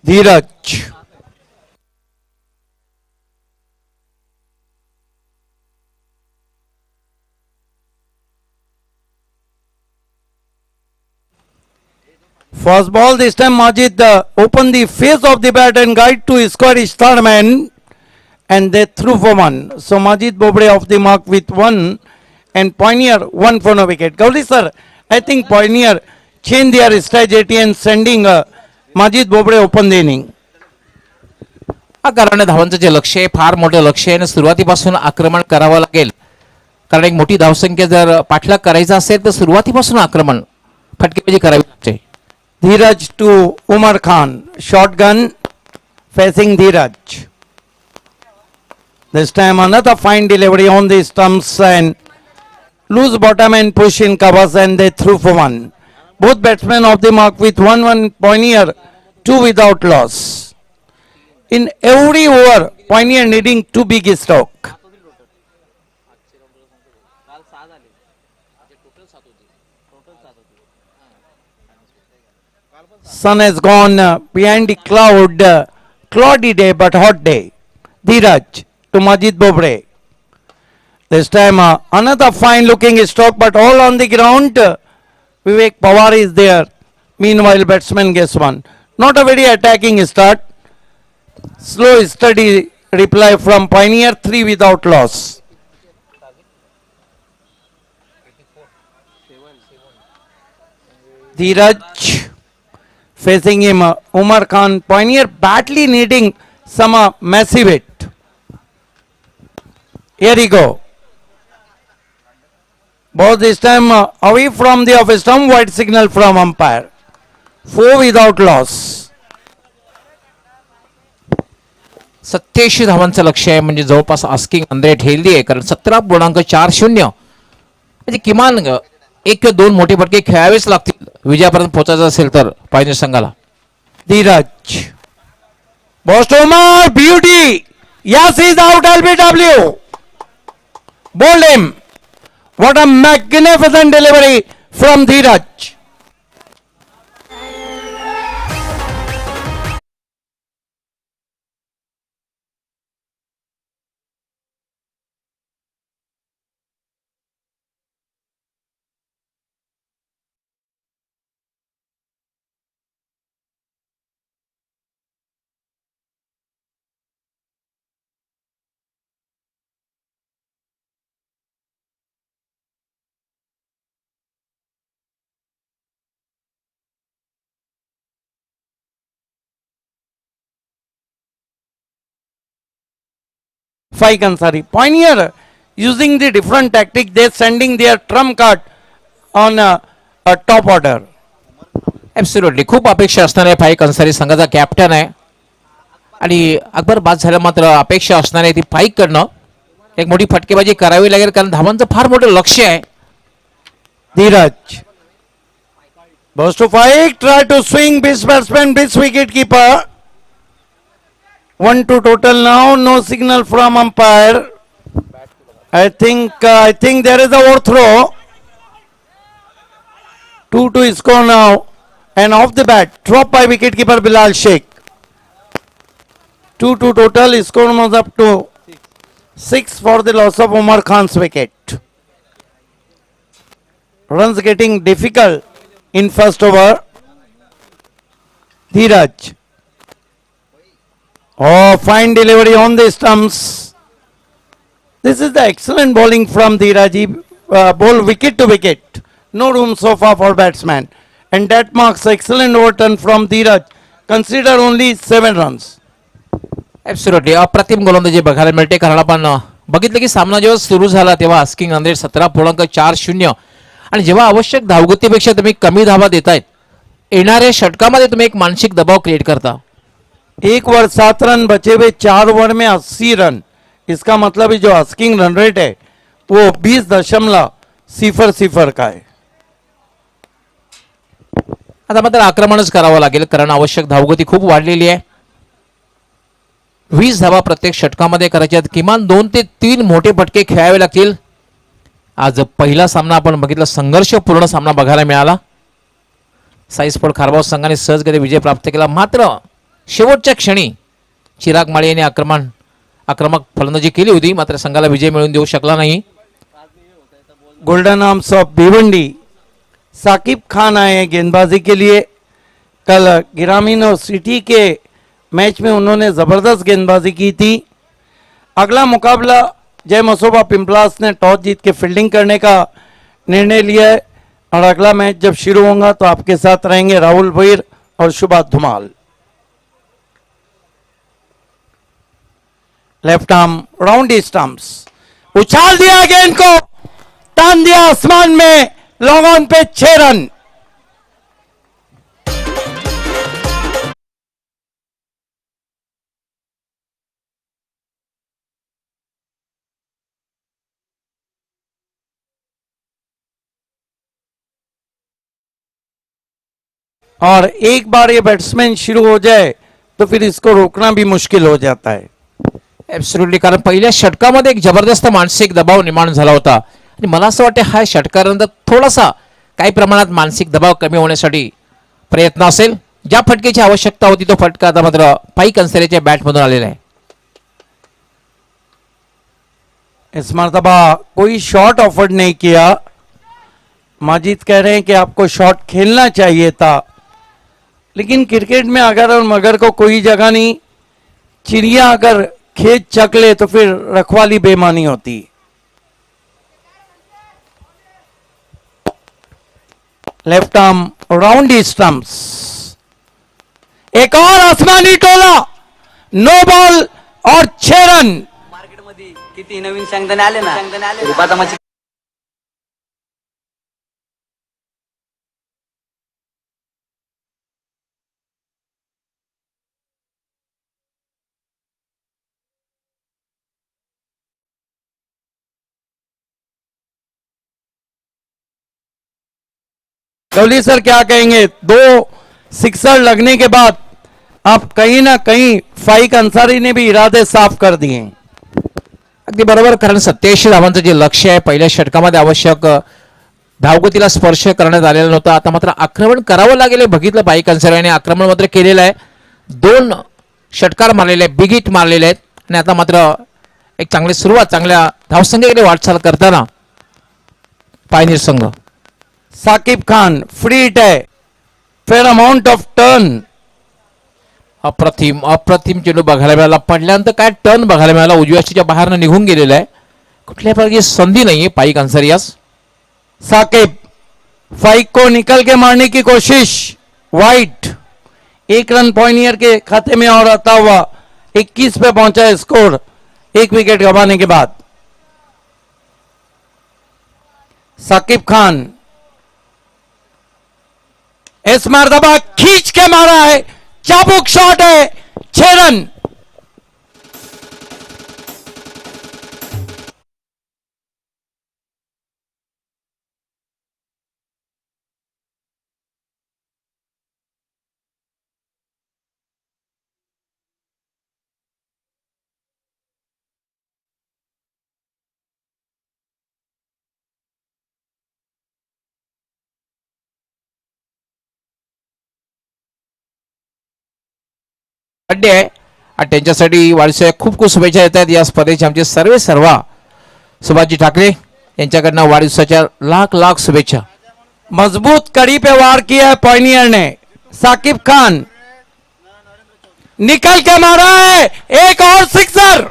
Dheeraj. First ball this time Majid opened the face of the bat and guide to square his third man and they threw for one. So Majid Bobde off the mark with one and Pioneer one for no wicket. Gavli sir, I think Pioneer changed their strategy and sending Majid Bobde open the inning. हा कारण धावांचं जे लक्ष आहे फार मोठं लक्ष आहे आणि सुरुवातीपासून आक्रमण करावं लागेल. कारण एक मोठी धावसंख्या जर पाठलाग करायचा असेल तर सुरुवातीपासून आक्रमण फटकेबाजी करावी लागते. Dheeraj to Umar Khan. Shotgun facing Dheeraj. This time another fine delivery on the stumps and loose bottom and push in covers and they threw for one. Both batsmen off the mark with 1-1 Pioneer, 2 without loss. In every over, Pioneer needing 2 big stroke. Sun has gone behind the cloud. Cloudy day but hot day. Dheeraj to Majid Bobde. This time another fine looking stroke but all on the ground. Vivek Pawar is there. Meanwhile batsman gets one. Not a very attacking start. Slow steady reply from Pioneer, 3 without loss. Dheeraj facing him Umar Khan. Pioneer badly needing some massive hit. Here he go. Ball this time away from the off stump, white signal from umpire. 4 without loss. 87 धावांचं लक्ष आहे म्हणजे जवळपास asking अंदर ठेवली आहे कारण 17.40 म्हणजे किमान 1 किंवा 2 मोठे फटके खेळावेच लागतील विजयापर्यंत पोहोचायचं असेल तर पायनेर संघाला. Dheeraj. Bostomar, beauty. Yes, he's out LBW. Bowled him. What a magnificent delivery from Dheeraj. Five Ansari. Pioneer using the different tactic, they sending their trump card on a top order. Absolutely खूप अपेक्षा असणारे फाईक अन्सारी संघाचा captain आहे आणि अकबर बाद झाल्या मात्र अपेक्षा असणारे ती फाईक करणं एक मोठी फटकेबाजी करावी लागेल कारण धावांचं फार मोठं लक्ष आहे. Dheeraj goes to fight, try to swing, miss batsman, miss wicket keeper. 1-2 total now, no signal from umpire. I think there is a overthrow. 2-2 score now, and off the bat, drop by wicket keeper Bilal Sheikh. 2-2 total, score was up to 6 for the loss of Omar Khan's wicket. Runs getting difficult in first over. Dheeraj. Oh, fine delivery on the stumps. This is the excellent bowling from Dheeraj. He bowl wicket to wicket. No room so far for batsman. And that marks excellent overturn from Dheeraj. Consider only 7 runs. Absolutely अप्रतिम गोलंदाजी बघायला मिळते कारण आपण बघितलं की सामना जेव्हा सुरू झाला तेव्हा आस्किंग रन रेट 17.40 आणि जेव्हा आवश्यक धावगतीपेक्षा तुम्ही कमी धावा देतायत येणाऱ्या षटकामध्ये तुम्ही एक मानसिक दबाव क्रिएट करता. एक ओवर 7 रन बचे हुए 4 ओवर में 80 रन. इसका मतलब है जो आस्किंग रन रेट है वो 20.00 का है. आता मात्र आक्रमणच करावं लागेल कारण आवश्यक धावगती खूप वाढलेली आहे. 20 धावा प्रत्येक षटकामध्ये करायच्या आहेत. किमान 2 ते 3 मोठे फटके खेळावे लागतील. आज पहिला सामना आपण बघितला संघर्षपूर्ण सामना बघायला मिळाला. साई स्पोर्ट खारबाव संघाने सहजगती विजय प्राप्त केला मात्र शेवटच्या क्षणी चिराग माळी यांनी आक्रमक फलंदाजी केली होती मात्र संघाला विजय मिळवून देऊ शकला नाही. Golden arms of Bhiwandi Saqib Khan आए हैं गेंदबाजी के लिए. कल ग्रामीण और सिटी के मैच में उन्होंने जबरदस्त गेंदबाजी की थी. अगला मुकाबला जय मसोबा पिंपलास ने टॉस जीत के फील्डिंग करने का निर्णय लिया है और अगला मैच जब शुरू होगा तो आपके साथ रहेंगे राहुल भैर और Subhash Dhumal. Left arm round stumps उछाल दिया गेंद को तान दिया आसमान में. Long on pay 6 run. और एक बार ये बैट्समैन शुरू हो जाए तो फिर इसको रोकना भी मुश्किल हो जाता है. ॲब्सोल्युटली कारण पहिल्या षटकामध्ये एक जबरदस्त मानसिक दबाव निर्माण झाला होता आणि मला असं वाटतं हा षटकानंतर थोडासा काही प्रमाणात मानसिक दबाव कमी होण्यासाठी प्रयत्न असेल. ज्या फटकेची आवश्यकता होती तो फटका आता मात्र पाईक अन्सारीच्या बॅटमधून आलेला आहे. इस मर्तबा कोई शॉट ऑफर नहीं किया. माजिद कह रहे हैं कि आपको शॉट खेलना चाहिए था लेकिन क्रिकेट में अगर और मगर को कोई जगह नहीं. चिड़िया अगर खेत चक ले तो फिर रखवाली बेमानी होती. Left arm round stumps. एक और आसमानी टोला. नो बॉल और 6 रन. मार्केटमध्ये किती नवीन सांगताना आले ना बदामाची गवली सर क्या कहेंगे? 2 सिक्सर लगने के बाद अब कहीं ना कहीं फाइक अंसारी ने भी इरादे साफ कर दिए. अगदी बरोबर कारण 87 धावांचं जे लक्ष्य आहे पहिल्या षटकामध्ये आवश्यक धावगतीला स्पर्श करण्यात आलेला नव्हता. आता मात्र आक्रमण करावं लागेल हे बघितलं पाईक अन्सारी आणि आक्रमण मात्र केलेलं आहे. 2 षटकार मारलेले आहेत, बिग हिट मारलेले आहेत आणि आता मात्र एक चांगली सुरुवात चांगल्या धावसंख्येकडे वाटचाल करताना पायनीर संघ. साकिब खान फ्री हिट है. Fair amount of turn. अप्रतिम चेंडू बघायला मिळाला. पडल्यानंतर काय टर्न बघायला मिळाला. उजव्या अष्टीच्या बाहेरनं निघून गेलेला आहे. कुठल्या प्रकारची संधी नाहीये पाईक अन्सारी आज. साकिब फाइक को निकल के मारने की कोशिश. वाइट 1 रन पॉइनियर के खाते में और आता हुआ 21 पे पहुंचा है स्कोर 1 विकेट गंवाने के बाद. साकिब खान इस मर्तबा खींच के मारा है, चाबुक शॉट है, 6 रन। बर्थडे आहे आणि त्यांच्यासाठी वाढदिवसाच्या खूप खूप शुभेच्छा येतात. या स्पर्धेचे आमचे सर्व सुभाषजी ठाकरे यांच्याकडनं वाढदिवसाच्या लाख लाख शुभेच्छा. मजबूत कड़ी पे वार किया है पॉइनियर ने, साकिब खान निकल के मारा है, एक और sixer.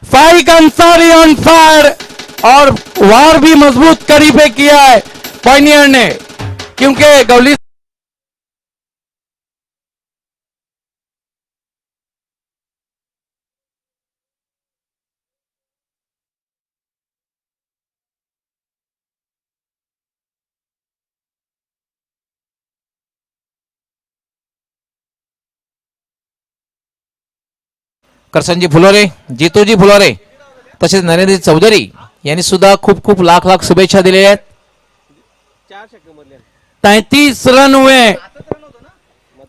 Faiq Ansari on fire, और वार भी मजबूत कड़ी पे किया है पॉइनियर ने, क्योंकि गौली करसनजी फुलोरे, जितूजी फुलोरे तसेच नरेंद्र चौधरी यांनी सुद्धा खूप खूप लाख लाख शुभेच्छा दिलेल्या आहेत. 33 रन हुए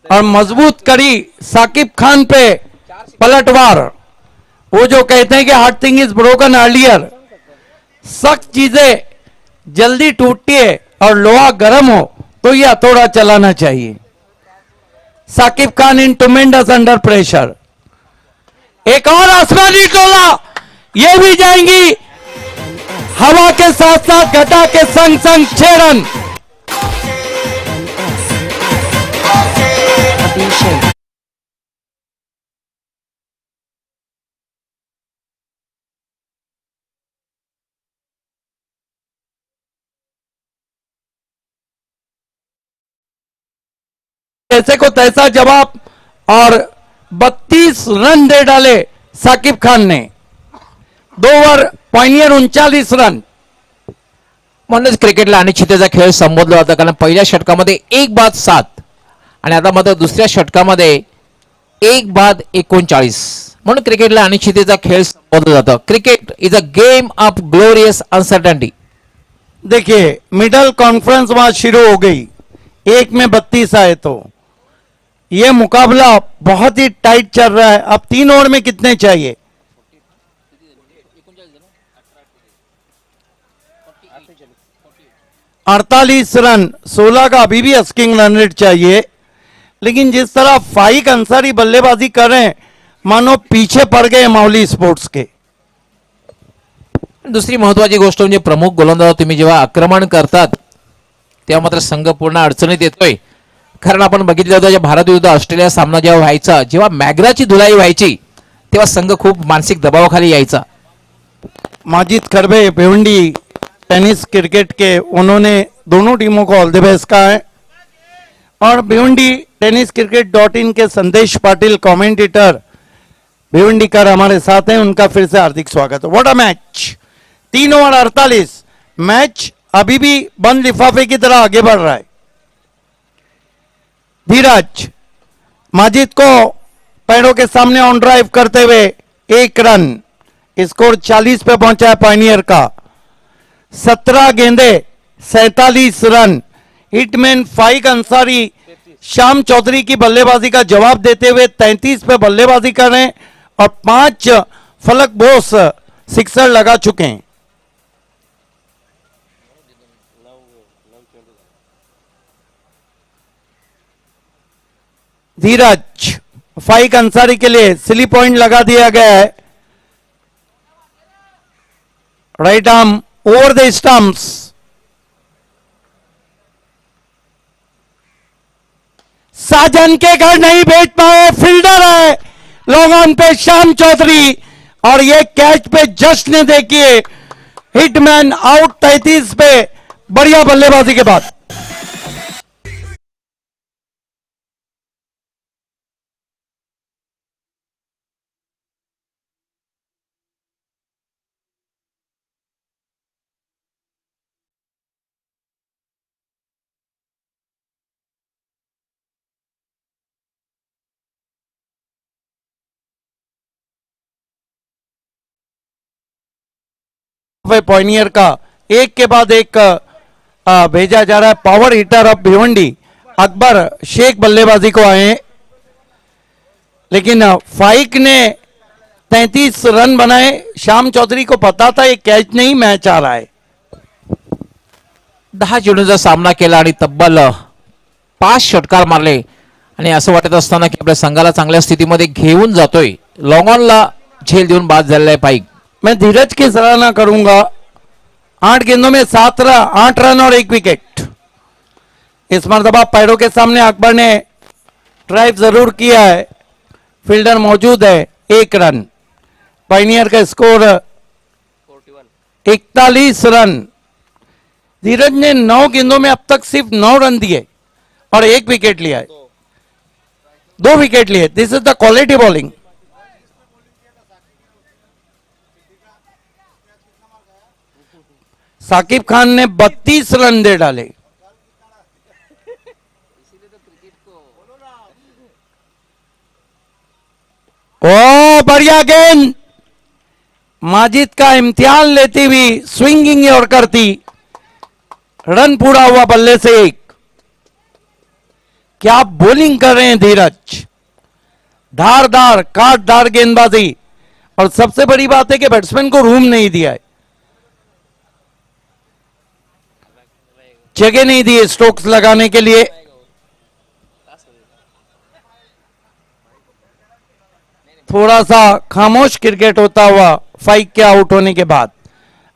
और मजबूत कड़ी साकिब खान पे पलटवार। वो जो कहते हैं कि hard thing is broken earlier, सख्त चीजें जल्दी टूटती है और लोहा गर्म हो तो ये हथौड़ा चलाना चाहिए। Saqib Khan in tremendous under pressure, एक और आसमानी टोला, ये भी जाएंगी हवा के साथ साथ घटा के संग संग 6 रन। ऐसे को तैसा जवाब, और 32 रन दे डाले साकिब खान ने। 2 ओव्हर पॉइनियर 39 रन। म्हणूनच क्रिकेटला अनिश्चिततेचा खेळ संबोधला जातो, कारण पहिल्या षटकामध्ये 1 बाद 7 आणि आता मात्र दुसऱ्या षटकामध्ये 1 बाद 39, म्हणून क्रिकेटला अनिश्चिततेचा खेळ संबोधला जातो. Cricket is a game of glorious uncertainty. देखिए मिडल कॉन्फ्रेंस वहां शुरू हो गई, 1 में 32 आए तो ये मुकाबला बहुत ही टाइट चल रहा है। अब 3 ओवर में कितने चाहिए? 48 रन, 16 का अभी भी अस्किंग रन रेट चाहिए। लेकिन जिस तरह फाइक अंसारी बल्लेबाजी कर रहे हैं, मानो पीछे पड़ गए माउली स्पोर्ट्स के। दुसरी महत्वाची गोष्ट म्हणजे प्रमुख गोलंदाज तुम्ही जेव्हा आक्रमण करतात तेव्हा मात्र संघ पूर्ण अडचणीत येतोय. कारण आपण बघितलं होतं जेव्हा भारत विरुद्ध ऑस्ट्रेलिया सामना जेव्हा व्हायचा, जेव्हा मॅग्राची धुलाई व्हायची तेव्हा संघ खूप मानसिक दबावाखाली यायचा. माजिद खरबे भिवंडी टेनिस क्रिकेट के, उन्होंने दोनों टीमों को ऑल द बेस्ट कहा है। और भिवंडी टेनिस क्रिकेट.in के संदेश पाटिल कमेंटेटर भिवंडीकर हमारे साथ हैं, उनका फिर से हार्दिक स्वागत है। What a match! 3 over 48, match अभी भी बंद लिफाफे की तरह आगे बढ़ रहा है। धीरज माजिद को पैरों के सामने ऑन ड्राइव करते हुए 1 रन, स्कोर 40 पे पहुंचा है पायनियर का। 17 गेंदे 47 रन। हिटमैन फाइक अंसारी श्याम चौधरी की बल्लेबाजी का जवाब देते हुए 33 पे बल्लेबाजी कर रहे हैं और 5 फलक बोस सिक्सर लगा चुके हैं। धीरज फाइक अंसारी के लिए सिली पॉइंट लगा दिया गया है। Right arm over the stumps. साजन के घर नहीं भेज पाए, फील्डर है लॉन्ग ऑन पे श्याम चौधरी, और ये कैच पे जश्न देखिए। हिटमैन आउट 33 पे, बढ़िया बल्लेबाजी के बाद। है पॉइनियर का, एक के बाद एक भेजा जा रहा है। Power hitter of Bhiwandi Akbar Shaikh बल्लेबाजी को आए, लेकिन फाइक ने 33 रन बनाए। श्याम चौधरी को पता था ये कैच नहीं मैच आ रहा है। 10 चेंडूंचा सामना केला आणि तब्बल 5 षटकार मारले आणि असं वाटत असताना की आपल्या संघाला चांगल्या स्थितीमध्ये घेऊन जातोय, लॉंग ऑनला झेल देऊन बाद झालेला आहे पाईक. मैं धीरज की सराहना करूंगा। 8 गेंदों में 8 रन और 1 विकेट। इस मरतबा पैरों के सामने अकबर ने ड्राइव जरूर किया है, फील्डर मौजूद है। 1 रन। पाइनियर का स्कोर 41 रन। धीरज ने 9 गेंदों में अब तक सिर्फ 9 रन दिए और 1 विकेट लिया है, 2 विकेट लिए। This is the quality bowling. Saqib Khan ने 32 रन दे डाले। ओ बढ़िया गेंद, माजिद का इम्तिहान लेती हुई स्विंगिंग यॉर्कर थी। रन पूरा हुआ बल्ले से 1। क्या बॉलिंग कर रहे हैं धीरज, धारदार काटदार गेंदबाजी। और सबसे बड़ी बात है कि बैट्समैन को रूम नहीं दिया है, जगह नहीं दी स्ट्रोक्स लगाने के लिए। थोड़ा सा खामोश क्रिकेट होता हुआ फाइक के आउट होने के बाद।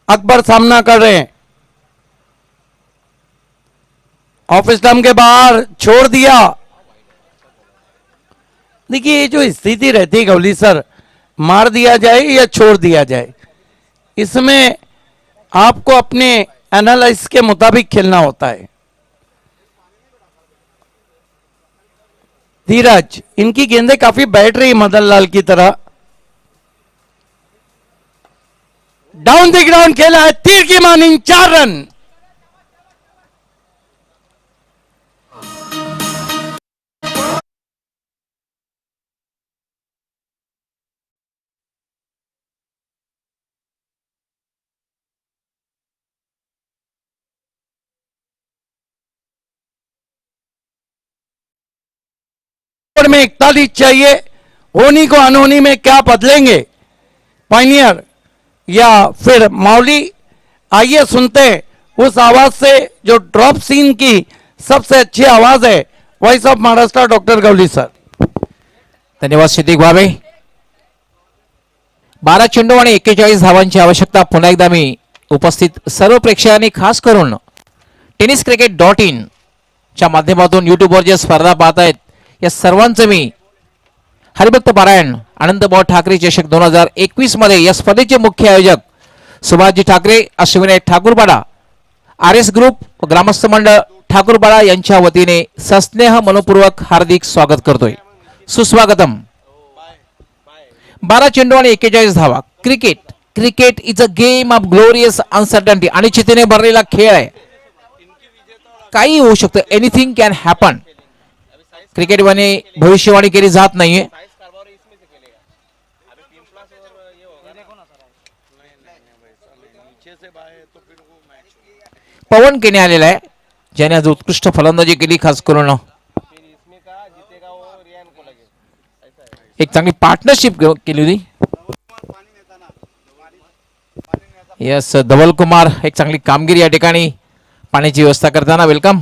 अकबर सामना कर रहे हैं, ऑफ स्टंप के बाहर छोड़ दिया। देखिए ये जो स्थिति रहती है गवली सर, मार दिया जाए या छोड़ दिया जाए, इसमें आपको अपने एनालिसिस के मुताबिक खेलना होता है। धीरज, इनकी गेंदें काफी बैठ रही मदन लाल की तरह। डाउन द ग्राउंड खेला है, तीर की मानिंग 4 रन। में 41 चाहिए। होनी को अनहोनी में क्या बदलेंगे पाइनियर या फिर मौली? आइए सुनते हैं उस आवाज से जो ड्रॉप सीन की सबसे अच्छी आवाज है, voice of Maharashtra doctor Gavli sir. धन्यवाद सिद्दीक भावे. 12 चेंडू आणि 41 धावांची आवश्यकता. पुन्हा एकदा मी उपस्थित सर्व प्रेक्षकांनी खास करून tenniscricket.in च्या माध्यमातून युट्यूबवर जे स्पर्धा पाहतायत या सर्वांचं मी हरिभक्त पारायण आनंदभाऊ ठाकरे चषक 2021 मध्ये या स्पर्धेचे मुख्य आयोजक सुभाषजी ठाकरे, अश्विनाथ ठाकूरपाडा, RS ग्रुप व ग्रामस्थ मंडळ ठाकूरपाडा यांच्या वतीने सस्नेह मनपूर्वक हार्दिक स्वागत करतोय. सुस्वागतम. 12 चेंडू आणि 41 धावा. Cricket is a game of glorious uncertainty. अनिश्चिततेने भरलेला खेळ आहे. काही होऊ शकतं. Anything can happen. क्रिकेटमध्ये भविष्यवाणी केली जात नाहीये. पवन केने आलेला आहे, ज्याने आज उत्कृष्ट फलंदाजी केली. खास करून एक चांगली पार्टनरशिप केली होती. यस, धवल कुमार एक चांगली कामगिरी या ठिकाणी पाण्याची व्यवस्था करताना. वेलकम.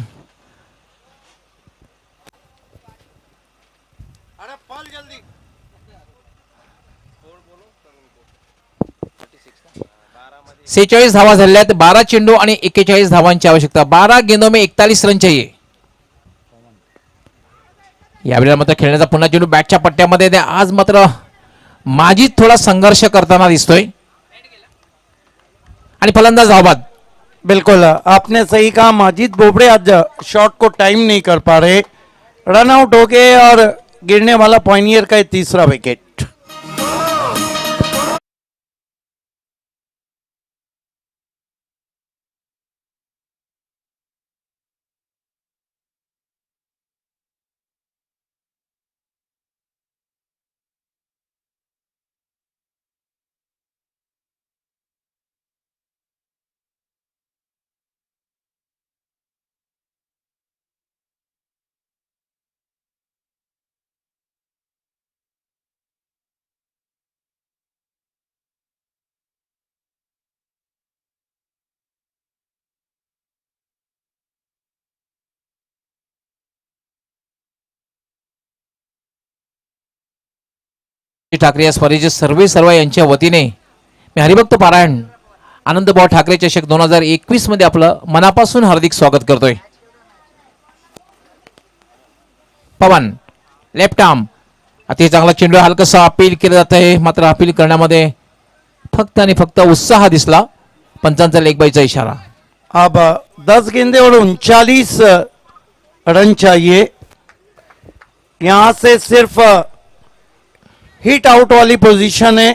सेहेचाळीस धावा झालेल्या आहेत. 12 चेंडू आणि 41 धावांची आवश्यकता. 12 गेंदों में 41 रन चाहिए. यावेळेला मात्र खेळण्याचा पुन्हा चेंडू बॅटच्या पट्ट्यामध्ये. आज मात्र माजिद थोडा संघर्ष करताना दिसतोय आणि फलंदाज धावबाद. बिल्कुल आपने सही कहा, माजिद बोबड़े आज शॉट को टाइम नहीं कर पा रहे, रन आउट हो गए और गिरने वाला पॉइनियर का 3रा विकेट। ठाकरे या स्पर्धेचे सर्व यांच्या वतीने मी हरिभक्त पारायण आनंदभाऊ ठाकरे चषक 2021 मध्ये आपलं मनापासून हार्दिक स्वागत करतोय. पवन लेफ्ट आर्म अति चांगला चेंडू हलकसा अपील केलं जात आहे, मात्र अपील करण्यामध्ये फक्त आणि फक्त उत्साह दिसला. पंचांचा लेग बाईचा इशारा. अब 10 गेंदे और 39 रन चाहिए. यहाँ से सिर्फ हिट आउट वाली पोजीशन है.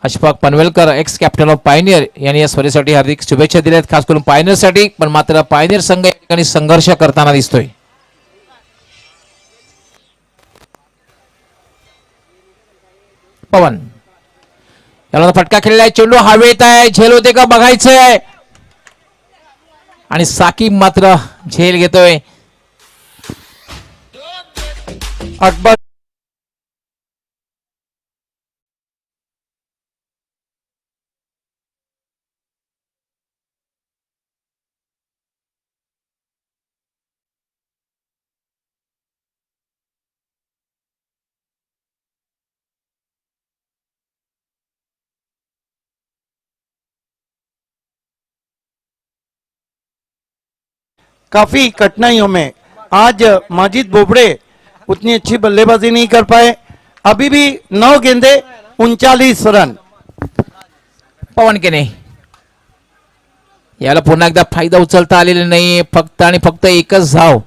Ashfaq Panvelkar x captain of Pioneer यांनी या स्पर्धेसाठी हार्दिक शुभेच्छा दिल्या आहेत, खास करून पायनियर साठी. पण मात्र पायनियर संघ या ठिकाणी संघर्ष करताना दिसतोय. पवन याला फटका खेळलाय, चेंडू हवेत आहे, झेल होते का बघायचंय. आणि साकीब मात्र झेल घेतोय. अकबर काफी कठिनाइयों में आज माजिद बोबड़े उतनी अच्छी बल्लेबाजी नहीं कर पाए. अभी भी 9 गेंदे 39 रन. पवन केने याला पुन्हा एकदा फायदा उचलता आलेला नाही. फक्त आणि फक्त एकच धाव.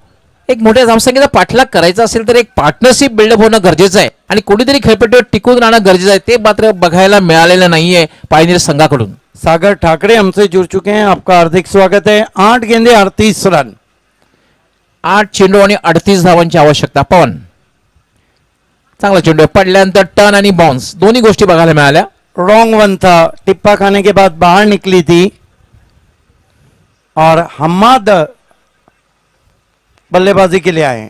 एक मोठ्या धावसंख्येचा पाठलाग करायचा असेल तर एक पार्टनरशिप बिल्डअप होणं गरजेचं आहे आणि कोणीतरी खेळपट्टीवर टिकून राहणं गरजेचं आहे. ते मात्र बघायला मिळालेलं नाहीये पायनियर संघाकडून. सागर ठाकरे हमसे जुड़ चुके हैं, आपका हार्दिक स्वागत है. 8 गेंदे 38 रन. 8 चेंडू आणि 38 धावांची आवश्यकता. पवन चांगला चेंडू पडल्यानंतर टर्न आणि बाउन्स दोन्ही गोष्टी बघायला मिळाल्या. रॉन्ग वन था, टिप्पा खाने के बाद बाहर निकली थी और हम्माद बल्लेबाजी के लिए आए.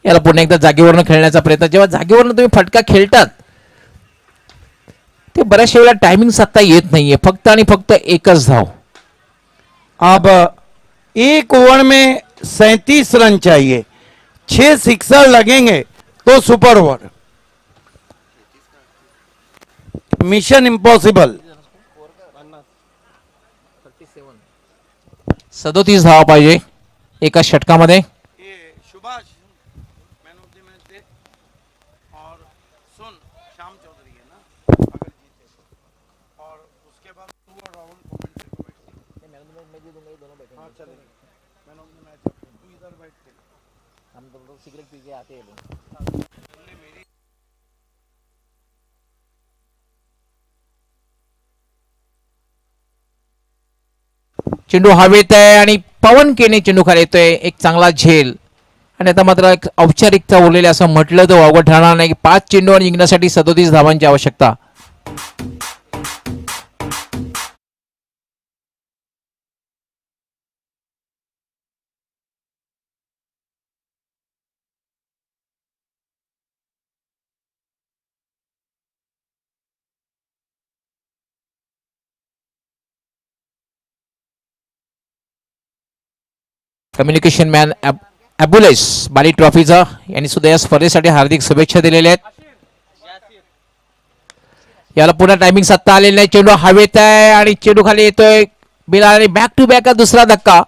याला पुन्हा एकदा जागेवरनं खेळण्याचा प्रयत्न. जेव्हा जागेवरनं तुम्ही फटका खेळतात ते बऱ्याचशा वेळेला टायमिंग साधता येत नाहीये. फक्त आणि फक्त एकच धाव. अब एक ओवर में 37 रन चाहिए. 6 सिक्सर लगेंगे तो सुपर ओवर. Mission impossible. 37 धावा पाहिजे एका षटकामध्ये. Subhash man of the match दे और सुन श्याम चौधरी है ना अगर जीते और उसके बाद तू और राहुल कमेंट्री को बैठ. मैं भी दूंगा, ये दोनों बैठेंगे. हाँ चलेंगे. मैन ऑफ द मैच तू इधर बैठ के. हम दोनों सिगरेट पी के आते हैं. चेंडू हवेत आहे आणि पवन केने चेंडू खाली येतोय. एक चांगला झेल आणि आता मात्र एक औपचारिकता उरलेली असं म्हटलं तर वावगं ठरणार नाही. 5 चेंडू आणि जिंकण्यासाठी 37 धावांची आवश्यकता. कम्युनिकेशन मॅन अबुलेस बाली ट्रॉफीचा यांनी सुद्धा या स्पर्धेसाठी हार्दिक शुभेच्छा दिलेल्या आहेत. याला पुन्हा टायमिंग साधता आलेला नाही. चेंडू हवेत आहे आणि चेंडू खाली येतोय. बिलाल आणि बॅक टू बॅक दुसरा धक्का.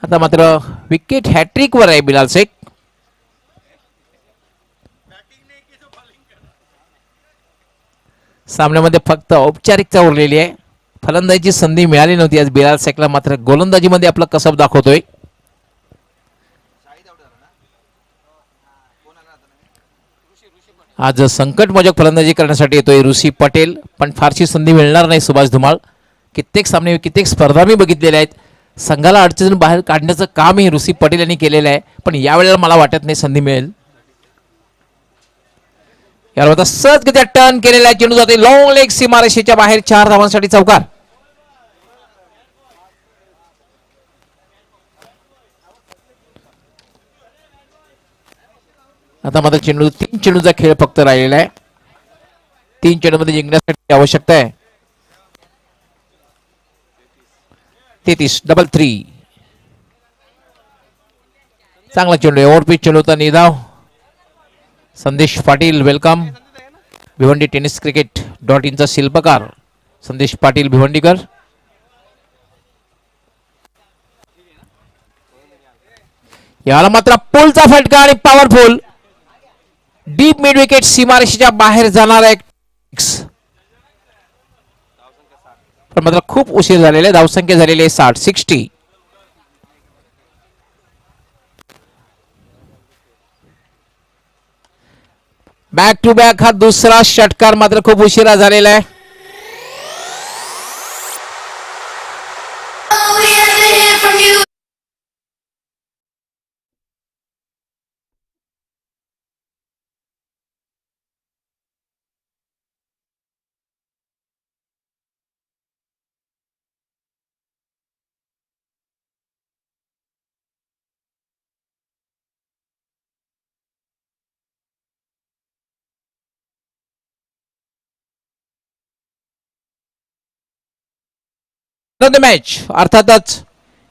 आता मात्र विकेट हॅट्रिक वर आहे बिलाल शेख. सामन्यामध्ये फक्त औपचारिकता उरलेली आहे. फलंदाजीची संधी मिळाली नव्हती आज बिलाल शेखला. मात्र गोलंदाजीमध्ये आपला कसब दाखवतोय. आज संकटमोचक फलंदाजी करण्यासाठी येतोय ऋषी पटेल. पण फारशी संधी मिळणार नाही सुभाष धुमाळ. कित्येक सामने कित्येक स्पर्धा मी बघितलेल्या आहेत. संघाला अडचणीतून बाहेर काढण्याचं काम हे ऋषी पटेल यांनी केलेलं आहे. पण यावेळेला मला वाटत नाही संधी मिळेल. यावर आता सहजगत्या टर्न केलेला आहे. चेंडू जाते लॉंग लेग सीमारेषेच्या बाहेर. 4 धावांसाठी चौकार. आता मात्र चेंडू 3 चेंडूचा खेळ फक्त राहिलेला आहे. 3 चेंडूमध्ये जिंकण्यासाठी आवश्यकता आहे 33 डबल 3. चांगला चेंडू ओव्हर पिच चेंडू होता निधाव. Sandesh Patil welcome. Bhiwandi tennis cricket .inचा शिल्पकार संदेश पाटील भिवंडीकर. याला मात्र पोलचा फटका आणि पॉवरफुल डीप मिड विकेट सीमारेषेच्या बाहेर जाणारा एक पण मात्र खूप उशीर झालेले. धावसंख्या झालेली आहे 60. बॅक टू बॅक हा दुसरा षटकार मात्र खूप उशिरा झालेला आहे. मॅच अर्थातच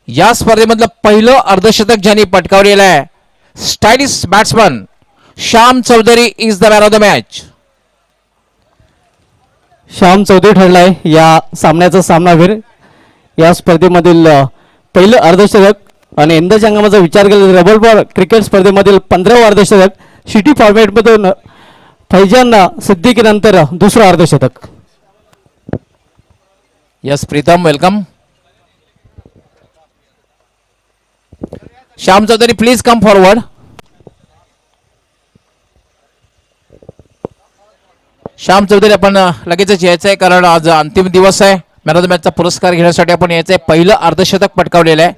या स्पर्धेमधलं पहिलं अर्धशतक ज्यांनी पटकावलेलं आहे stylish batsman Shyam Chaudhary is the man of the match. Shyam Chaudhary ठरलाय या सामन्याचा सामनावीर. या स्पर्धेमधील पहिलं अर्धशतक आणि यंदाच्या हंगामाचा विचार केला तर रबल बॉल क्रिकेट स्पर्धेमधील 15वे अर्धशतक सिटी फॉर्मॅटमधून फैजान सिद्दीकीनंतर दुसरं अर्धशतक. Yes Pritam welcome. Shyam Chaudhari please come forward. Shyam Chaudhari आपण लगेचच यायचं आहे कारण आज अंतिम दिवस आहे. मॅन ऑफ द मॅचचा पुरस्कार घेण्यासाठी आपण यायचं आहे. पहिलं अर्धशतक पटकावलेलं आहे.